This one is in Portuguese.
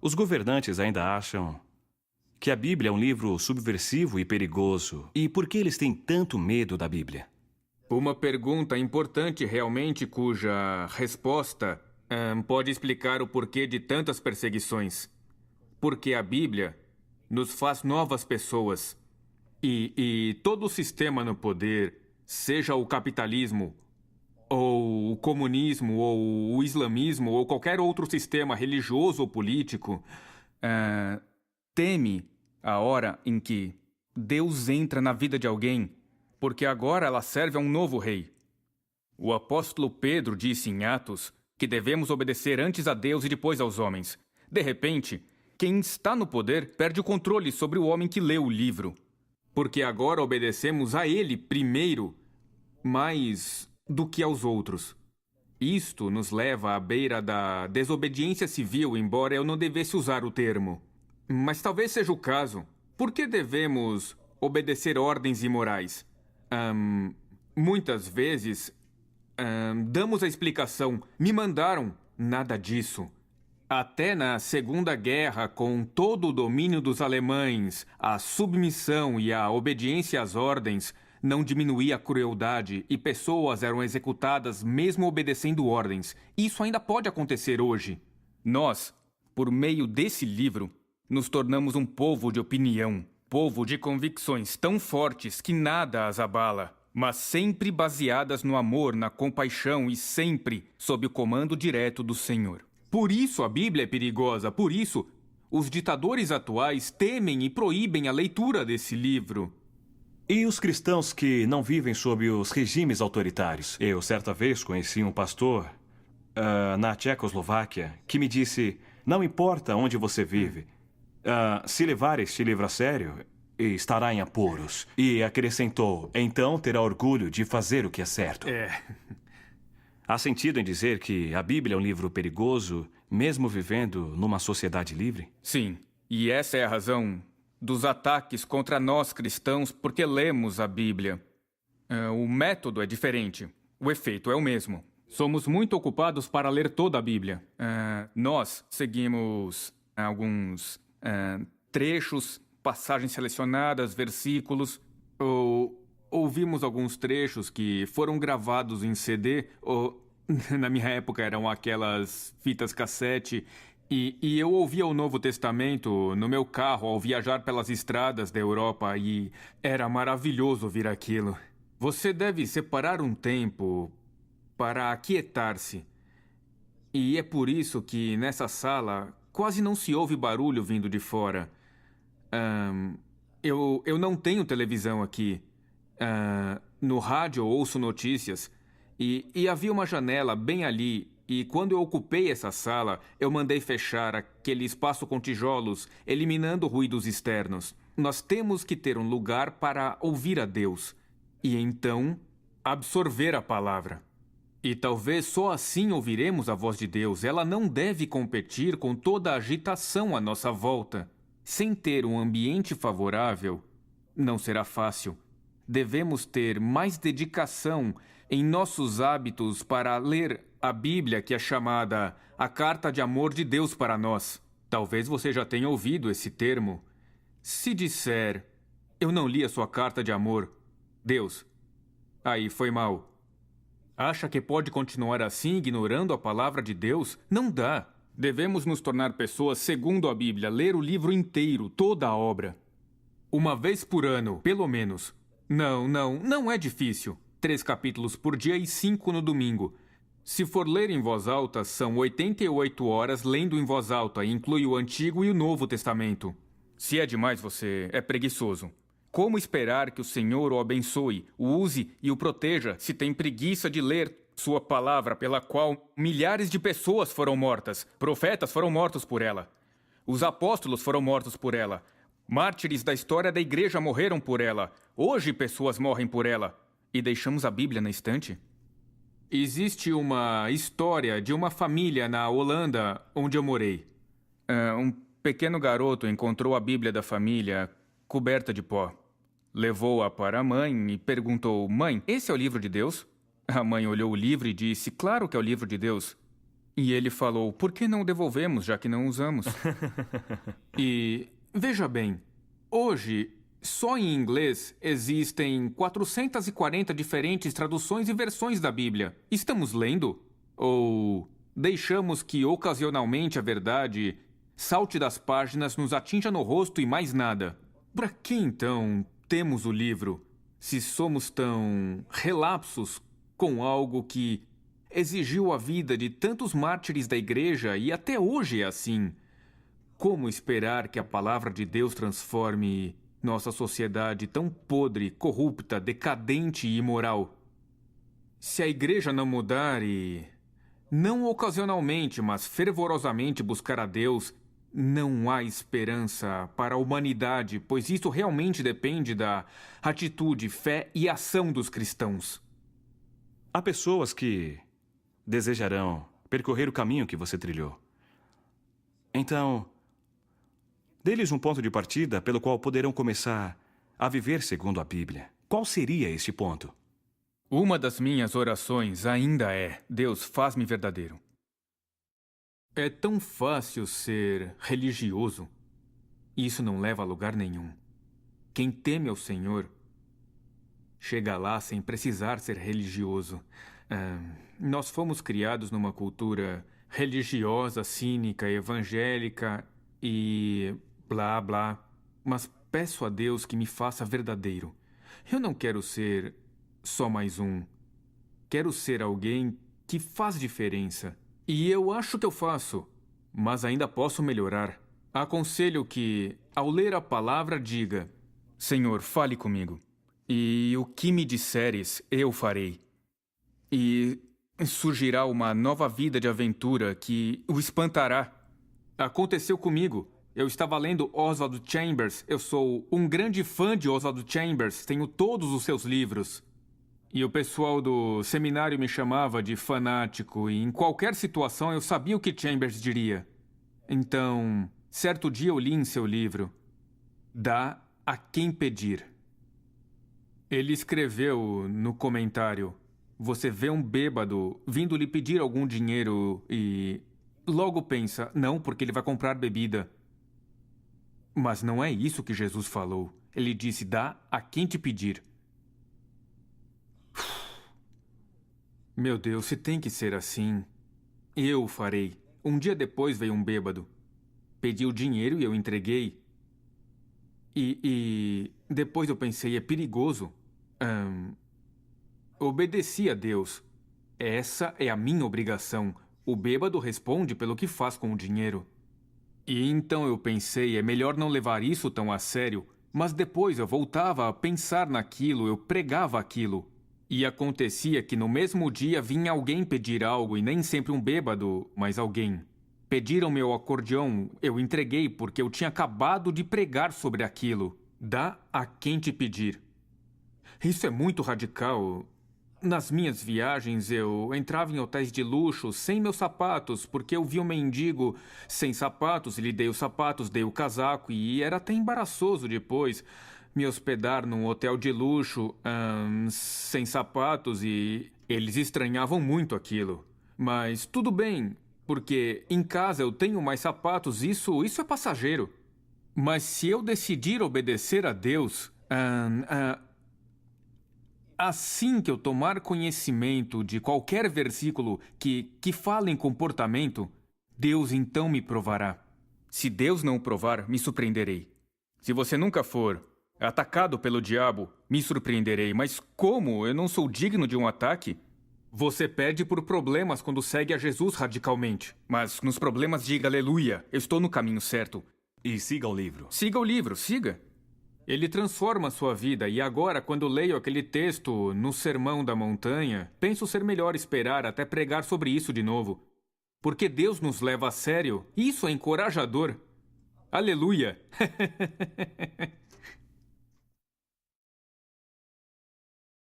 Os governantes ainda acham que a Bíblia é um livro subversivo e perigoso. E por que eles têm tanto medo da Bíblia? Uma pergunta importante realmente, cuja resposta pode explicar o porquê de tantas perseguições. Porque a Bíblia nos faz novas pessoas. E todo o sistema no poder, seja o capitalismo, ou o comunismo, ou o islamismo, ou qualquer outro sistema religioso ou político, teme a hora em que Deus entra na vida de alguém, porque agora ela serve a um novo rei. O apóstolo Pedro disse em Atos que devemos obedecer antes a Deus e depois aos homens. De repente, quem está no poder perde o controle sobre o homem que lê o livro, porque agora obedecemos a ele primeiro, mais do que aos outros. Isto nos leva à beira da desobediência civil, embora eu não devesse usar o termo. Mas talvez seja o caso. Por que devemos obedecer ordens imorais? Muitas vezes, damos a explicação. Me mandaram. Nada disso. Até na Segunda Guerra, com todo o domínio dos alemães, a submissão e a obediência às ordens não diminuía a crueldade e pessoas eram executadas mesmo obedecendo ordens. Isso ainda pode acontecer hoje. Nós, por meio desse livro, nos tornamos um povo de opinião, povo de convicções tão fortes que nada as abala, mas sempre baseadas no amor, na compaixão e sempre sob o comando direto do Senhor. Por isso a Bíblia é perigosa, por isso os ditadores atuais temem e proíbem a leitura desse livro. E os cristãos que não vivem sob os regimes autoritários? Eu, certa vez, conheci um pastor na Tchecoslováquia que me disse: não importa onde você vive, se levar este livro a sério, estará em apuros. E acrescentou: então terá orgulho de fazer o que é certo. Há sentido em dizer que a Bíblia é um livro perigoso, mesmo vivendo numa sociedade livre? Sim, e essa é a razão dos ataques contra nós cristãos porque lemos a Bíblia. O método é diferente, o efeito é o mesmo. Somos muito ocupados para ler toda a Bíblia. Nós seguimos alguns trechos, passagens selecionadas, versículos, ou ouvimos alguns trechos que foram gravados em CD, ou na minha época eram aquelas fitas cassete, e eu ouvia o Novo Testamento no meu carro ao viajar pelas estradas da Europa e era maravilhoso ouvir aquilo. Você deve separar um tempo para aquietar-se. E é por isso que nessa sala quase não se ouve barulho vindo de fora. Eu não tenho televisão aqui. No rádio eu ouço notícias e havia uma janela bem ali. E quando eu ocupei essa sala, eu mandei fechar aquele espaço com tijolos, eliminando ruídos externos. Nós temos que ter um lugar para ouvir a Deus e então absorver a palavra. E talvez só assim ouviremos a voz de Deus. Ela não deve competir com toda a agitação à nossa volta. Sem ter um ambiente favorável, não será fácil. Devemos ter mais dedicação em nossos hábitos para ler a Bíblia, que é chamada a Carta de Amor de Deus para nós. Talvez você já tenha ouvido esse termo. Se disser, eu não li a sua carta de amor, Deus, aí foi mal. Acha que pode continuar assim, ignorando a palavra de Deus? Não dá. Devemos nos tornar pessoas segundo a Bíblia, ler o livro inteiro, toda a obra. Uma vez por ano, pelo menos. Não é difícil. 3 capítulos por dia e 5 no domingo. Se for ler em voz alta, são 88 horas lendo em voz alta e inclui o Antigo e o Novo Testamento. Se é demais, você é preguiçoso. Como esperar que o Senhor o abençoe, o use e o proteja se tem preguiça de ler sua palavra, pela qual milhares de pessoas foram mortas, profetas foram mortos por ela, os apóstolos foram mortos por ela, mártires da história da igreja morreram por ela, hoje pessoas morrem por ela, e deixamos a Bíblia na estante? Existe uma história de uma família na Holanda, onde eu morei. Um pequeno garoto encontrou a Bíblia da família coberta de pó. Levou-a para a mãe e perguntou: mãe, esse é o livro de Deus? A mãe olhou o livro e disse: claro que é o livro de Deus. E ele falou, por que não devolvemos, já que não usamos? E, veja bem, hoje, só em inglês, existem 440 diferentes traduções e versões da Bíblia. Estamos lendo? Ou deixamos que, ocasionalmente, a verdade salte das páginas, nos atinja no rosto e mais nada? Para que, então, temos o livro, se somos tão relapsos com algo que exigiu a vida de tantos mártires da igreja e até hoje é assim? Como esperar que a palavra de Deus transforme nossa sociedade tão podre, corrupta, decadente e imoral? Se a igreja não mudar e, não ocasionalmente, mas fervorosamente buscar a Deus, não há esperança para a humanidade, pois isso realmente depende da atitude, fé e ação dos cristãos. Há pessoas que desejarão percorrer o caminho que você trilhou. Então, dê-lhes um ponto de partida pelo qual poderão começar a viver segundo a Bíblia. Qual seria este ponto? Uma das minhas orações ainda é: Deus, faz-me verdadeiro. É tão fácil ser religioso. Isso não leva a lugar nenhum. Quem teme ao Senhor chega lá sem precisar ser religioso. Nós fomos criados numa cultura religiosa, cínica, evangélica e blá blá. Mas peço a Deus que me faça verdadeiro. Eu não quero ser só mais um. Quero ser alguém que faz diferença. E eu acho que eu faço, mas ainda posso melhorar. Aconselho que, ao ler a palavra, diga: Senhor, fale comigo. E o que me disseres, eu farei. E surgirá uma nova vida de aventura que o espantará. Aconteceu comigo. Eu estava lendo Oswald Chambers. Eu sou um grande fã de Oswald Chambers. Tenho todos os seus livros. E o pessoal do seminário me chamava de fanático, e em qualquer situação eu sabia o que Chambers diria. Então, certo dia eu li em seu livro: Dá a quem pedir. Ele escreveu no comentário: você vê um bêbado vindo lhe pedir algum dinheiro e logo pensa, não, porque ele vai comprar bebida. Mas não é isso que Jesus falou. Ele disse: dá a quem te pedir. Meu Deus, se tem que ser assim, eu o farei. Um dia depois veio um bêbado. Pediu dinheiro e eu entreguei. E depois eu pensei, é perigoso. Obedeci a Deus. Essa é a minha obrigação. O bêbado responde pelo que faz com o dinheiro. E então eu pensei, é melhor não levar isso tão a sério. Mas depois eu voltava a pensar naquilo, eu pregava aquilo. E acontecia que no mesmo dia vinha alguém pedir algo, e nem sempre um bêbado, mas alguém. Pediram meu acordeão, eu entreguei porque eu tinha acabado de pregar sobre aquilo. Dá a quem te pedir. Isso é muito radical. Nas minhas viagens eu entrava em hotéis de luxo sem meus sapatos, porque eu vi um mendigo sem sapatos e lhe dei os sapatos, dei o casaco, e era até embaraçoso depois me hospedar num hotel de luxo, sem sapatos, e eles estranhavam muito aquilo. Mas tudo bem, porque em casa eu tenho mais sapatos, isso é passageiro. Mas se eu decidir obedecer a Deus, assim que eu tomar conhecimento de qualquer versículo que fala em comportamento, Deus então me provará. Se Deus não o provar, me surpreenderei. Se você nunca for atacado pelo diabo, me surpreenderei. Mas como? Eu não sou digno de um ataque? Você perde por problemas quando segue a Jesus radicalmente. Mas nos problemas diga aleluia, eu estou no caminho certo. E siga o livro. Siga o livro, siga. Ele transforma a sua vida, e agora, quando leio aquele texto no Sermão da Montanha, penso ser melhor esperar até pregar sobre isso de novo. Porque Deus nos leva a sério, e isso é encorajador. Aleluia!